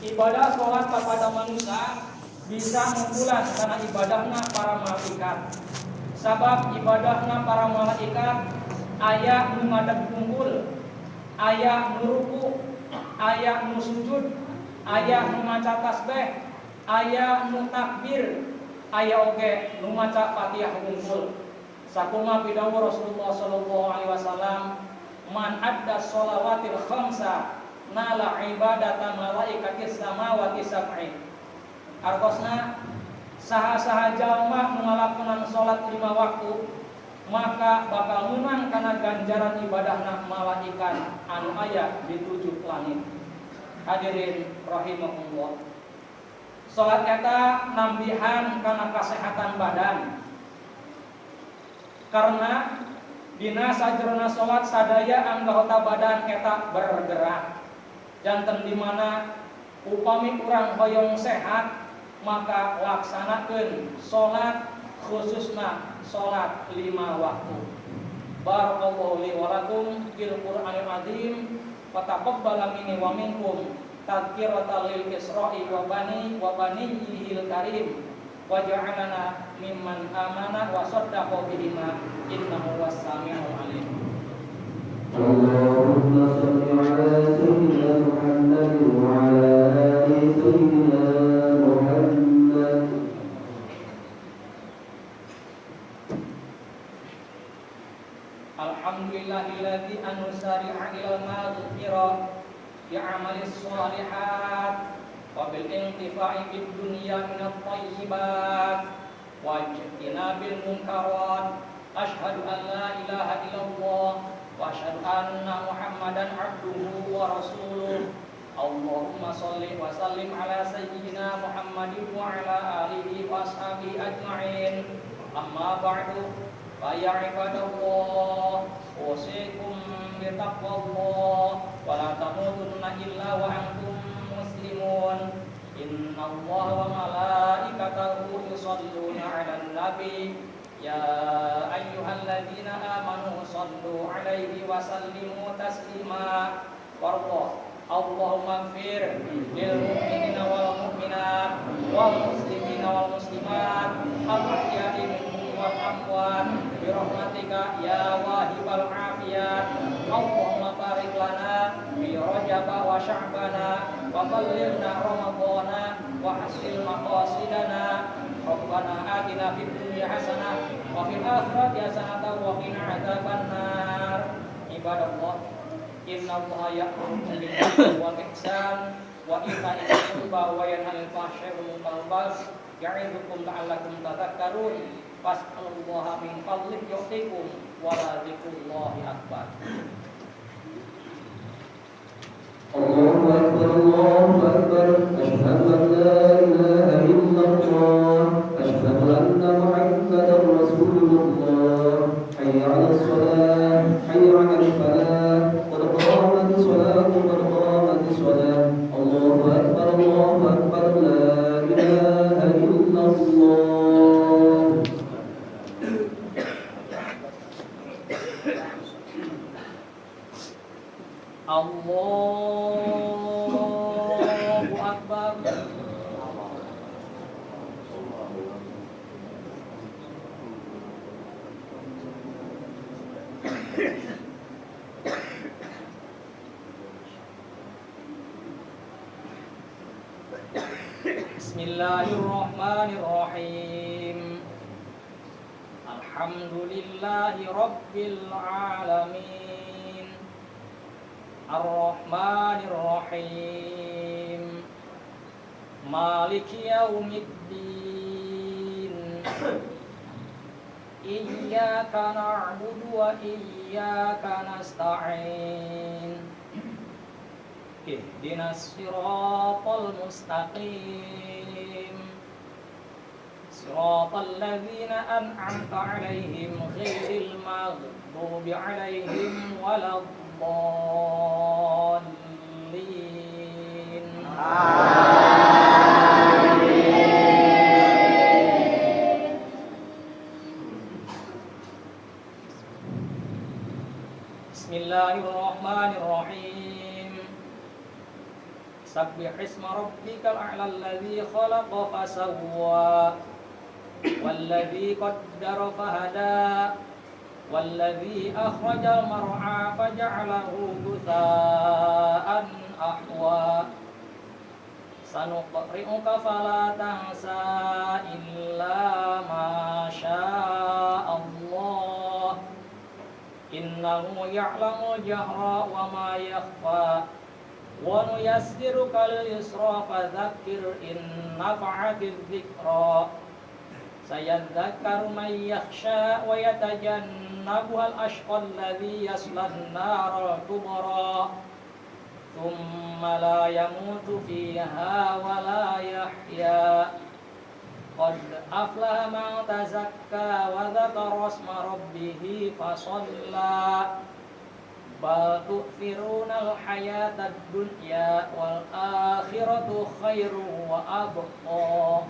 Ibadah sholat kepada manusia bisa mengkulan karena ibadahnya para malaikat. Sabab ibadahnya para malaikat aya nu ngadeg tunggul, aya nu ruku, aya nu sujud, aya nu maca tasbih, aya nu takbir, aya oge nu maca Fatihah unggul. Sakumaha pidawuh Rasulullah sallallahu alaihi wasallam, man adda sholawatil khamsa nala ibadatan malaikatis samawati sab'i. Artosna saha-saha jalma nu ngalakonan salat 5 waktu maka bakal menang kana ganjaran ibadahna malaikat anu aya di 7 langit. Hadirin rahimakumullah. Salat eta nambihan kana kasehatan badan. Karena dina sajrona salat sadaya anggota badan eta bergerak. Janten di mana upami urang hoyong sehat maka laksanakeun salat khususna salat 5 waktu. Barakallahu li wa lakum fil Qur'anil azim wa taqabbal minni wa minkum tadhkiratan lil Isra'i wa baniyil karim wa ja'alana mimman amana wa saddaqa bihima innahu was-sami'ul alim. Allahumma shalli ala sayyidina Muhammad wa ala ali sayyidina Muhammad. Alhamdulillahilladzi anusari'a ilal maghfirah bi amalis shalihat wa bil intifa'i bid dunya minat thayyibat wa ijtinabil munkarat. Asyhadu an la ilaha illallah wa asyhadu anna Muhammadan abduhu wa rasuluh. Allahumma shalli wa sallim ala sayyidina Muhammadin wa ala alihi wa ashabihi ajma'in. Amma ba'du. Ya ibadallah, usikum bitaqwallah wa la tamutunna illa wa antum muslimun. Innallaha wa malaikatahu yusholluna 'alan nabi. Ya ayyuhalladzina amanu shallu 'alaihi wa sallimu taslima. Warḍa Allahumma ighfir lil mu'minina wal mu'minat wal muslimina wal muslimat al-ahya'i minhum wal amwat bi rahmatika ya wahibal afiyat. Allahumma barik lana fi Rajab wa Sya'bana wa ballighna Ramadhana wa hasil maqasidana. Rabbana atina fid dunya hasanah wa fil akhirati hasanah wa qina adzabannar. Ibadallah, innallaha ya'muru bil 'adli wal ihsan wa ita'i dzil qurba wa yanha 'anil fahsya'i wal munkari wal baghi ya'idukum la'allakum tadhakkarun. Fas'alullaha min fadlihi yu'tikum wa la dzikrullahi akbar. Allahu akbar, Allahu akbar. Asyhadu an la ilaha illallah, asyhadu anna Muhammadar Rasulullah. Hayya 'alas shalah, hayya 'alal falah, qad qamatis shalah, qad qamatis shalah. Allahu akbar, Allahu akbar. La ilaha illallah. Allahu akbar. Bismillahirrahmanirrahim. Alhamdulillahi rabbil alamin. Ar-Rahmanir-Rahim. Maliki yaumiddin. Iyyaka na'budu wa iyyaka nasta'in. Ihdinas siratal mustaqim. Siratal ladzina an'amta 'alaihim ghairil maghdubi 'alaihim waladdallin. Bismillahirrahmanirrahim. سبح اسم ربك الأعلى الذي خلق فسوى والذي قدر فهدى والذي أخرج المرعى فجعله غثاء أحوى سنقرئك فلا تنسى إلا ما شاء الله إنه يعلم الجهر وما يخفى ونيسرك لليسرى فذكر إن نفعت الذكرى سيذكر من يخشى ويتجنبها الأشقى الذي يصلى النار الكبرى ثم لا يموت فيها ولا يحيا قد أفلح من تزكى وذكر اسم ربه فصلى بل تؤثرون الحياة الدنيا والآخرة خير وأبقى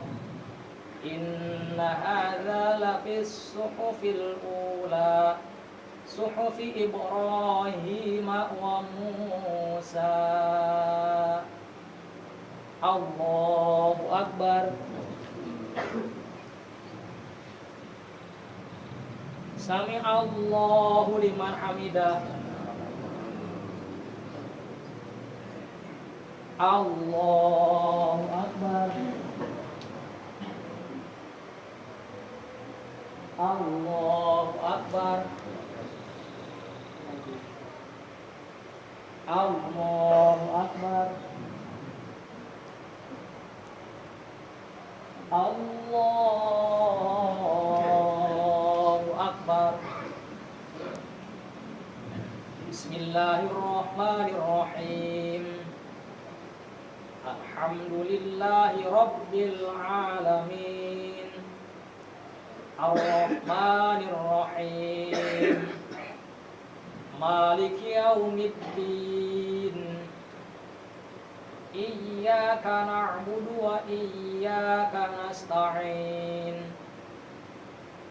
إن هذا لفي الصحف الأولى صحف إبراهيم وموسى. الله أكبر. سمع الله لمن حمده. الله أكبر. الله أكبر. الله أكبر. الله أكبر. بسم الله الرحمن الرحيم. الحمد لله رب العالمين الرحمن الرحيم مالك يوم الدين إياك نعبد وإياك نستعين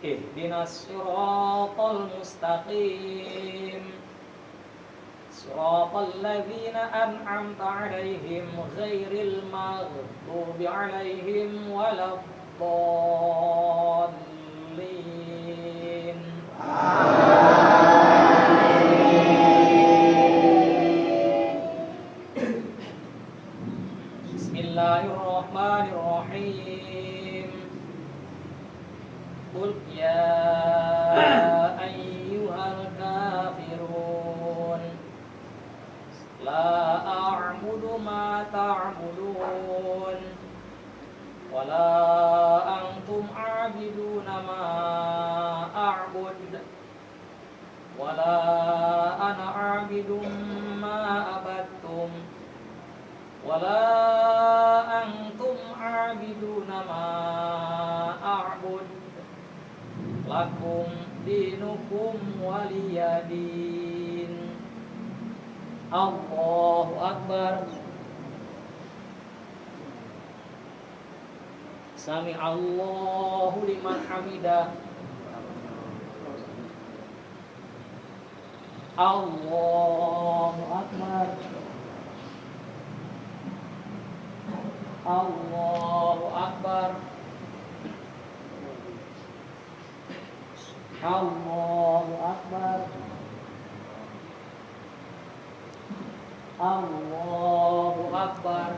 اهدنا الصراط المستقيم صراط الذين أنعمت عليهم غير المغضوب عليهم ولا الضالين. بسم الله الرحمن الرحيم. قل يا أيها الكافرون لا أعبد ما تعبدون ولا أنتم عابدون ما أعبد ولا أنا عابد ما عبدتم ولا أنتم عابدون ما أعبد لكم دينكم ولي دين. الله أكبر. سمع الله لمن حمده. الله أكبر. الله أكبر. الله أكبر. الله أكبر.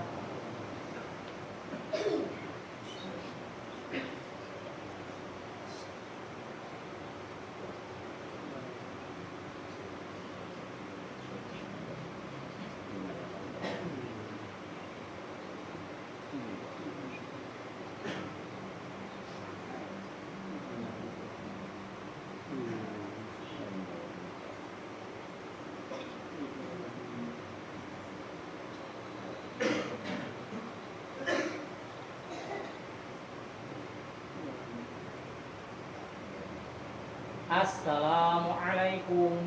Assalamualaikum.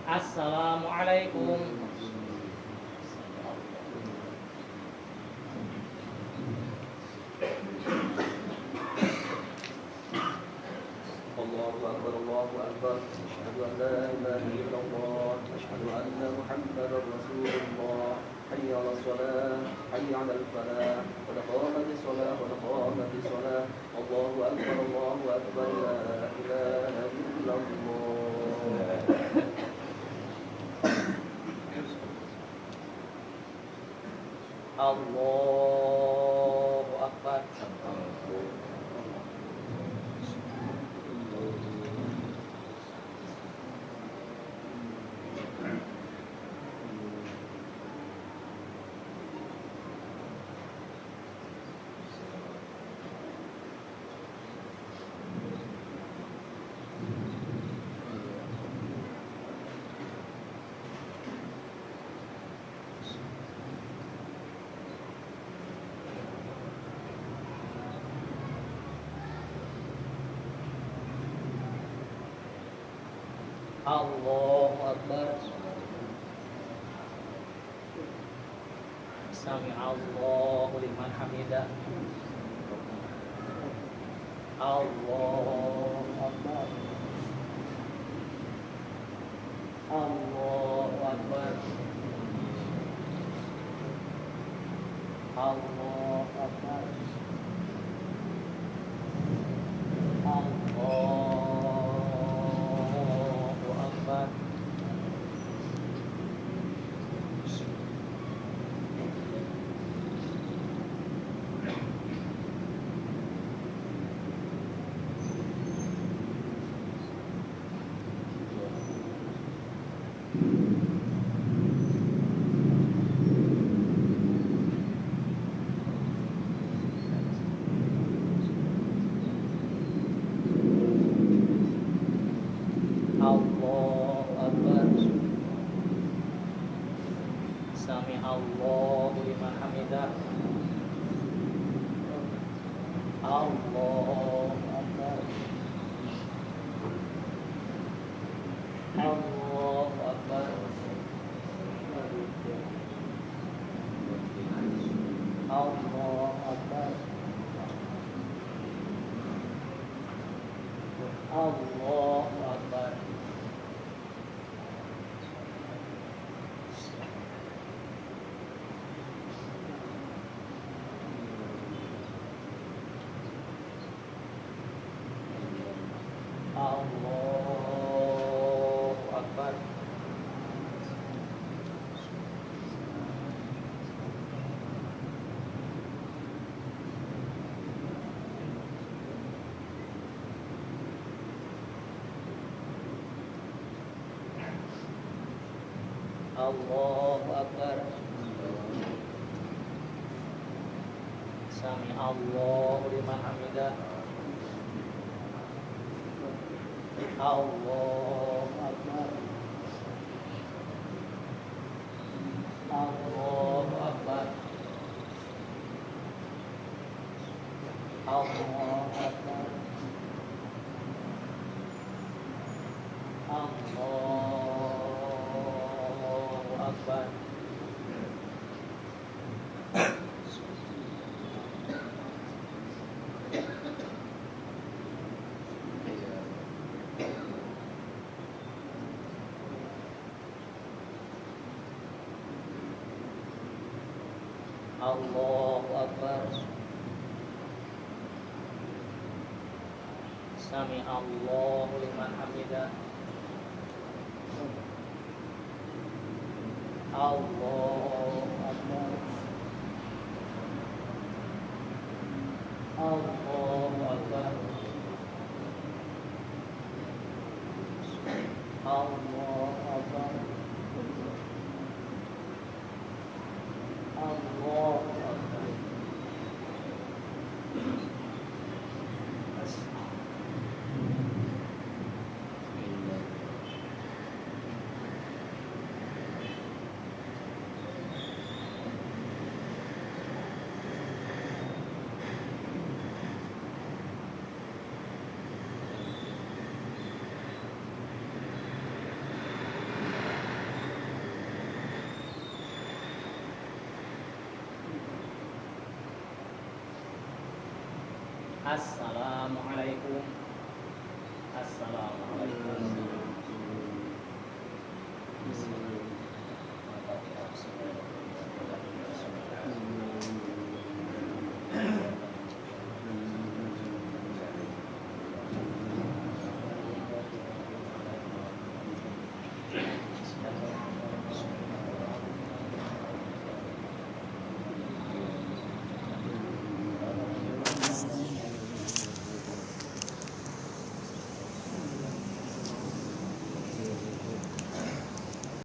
Assalamualaikum. Allahu Akbar, Allahu Akbar. Asyhadu an la ilaha illallah, asyhadu anna Muhammadar Rasulullah. الصلاة حي على الفلاح قد قامت الصلاة قد قامت الصلاة الله أكبر الله أكبر لا إله إلا الله. Allahu Akbar. Allahu Akbar. Sami'allahu liman hamidah. Allahu Akbar. Allahu Akbar. Allahu Akbar. Allahu Akbar. Allahu Akbar. Sami'allahu liman hamidah. Allahu Akbar. Allahu Akbar. Allahu Akbar. Allahu Akbar. Allahu Akbar. Allahu Akbar. Sami'allahu liman hamidah. Allahu Akbar. Allahu Akbar. Allahu Akbar. Allahu Akbar. Allahu Akbar. Sami'allahu liman hamidah. Allahu Akbar. Allahu Akbar. Allahu Akbar. Allahu Akbar. Assalamualaikum. Assalamualaikum.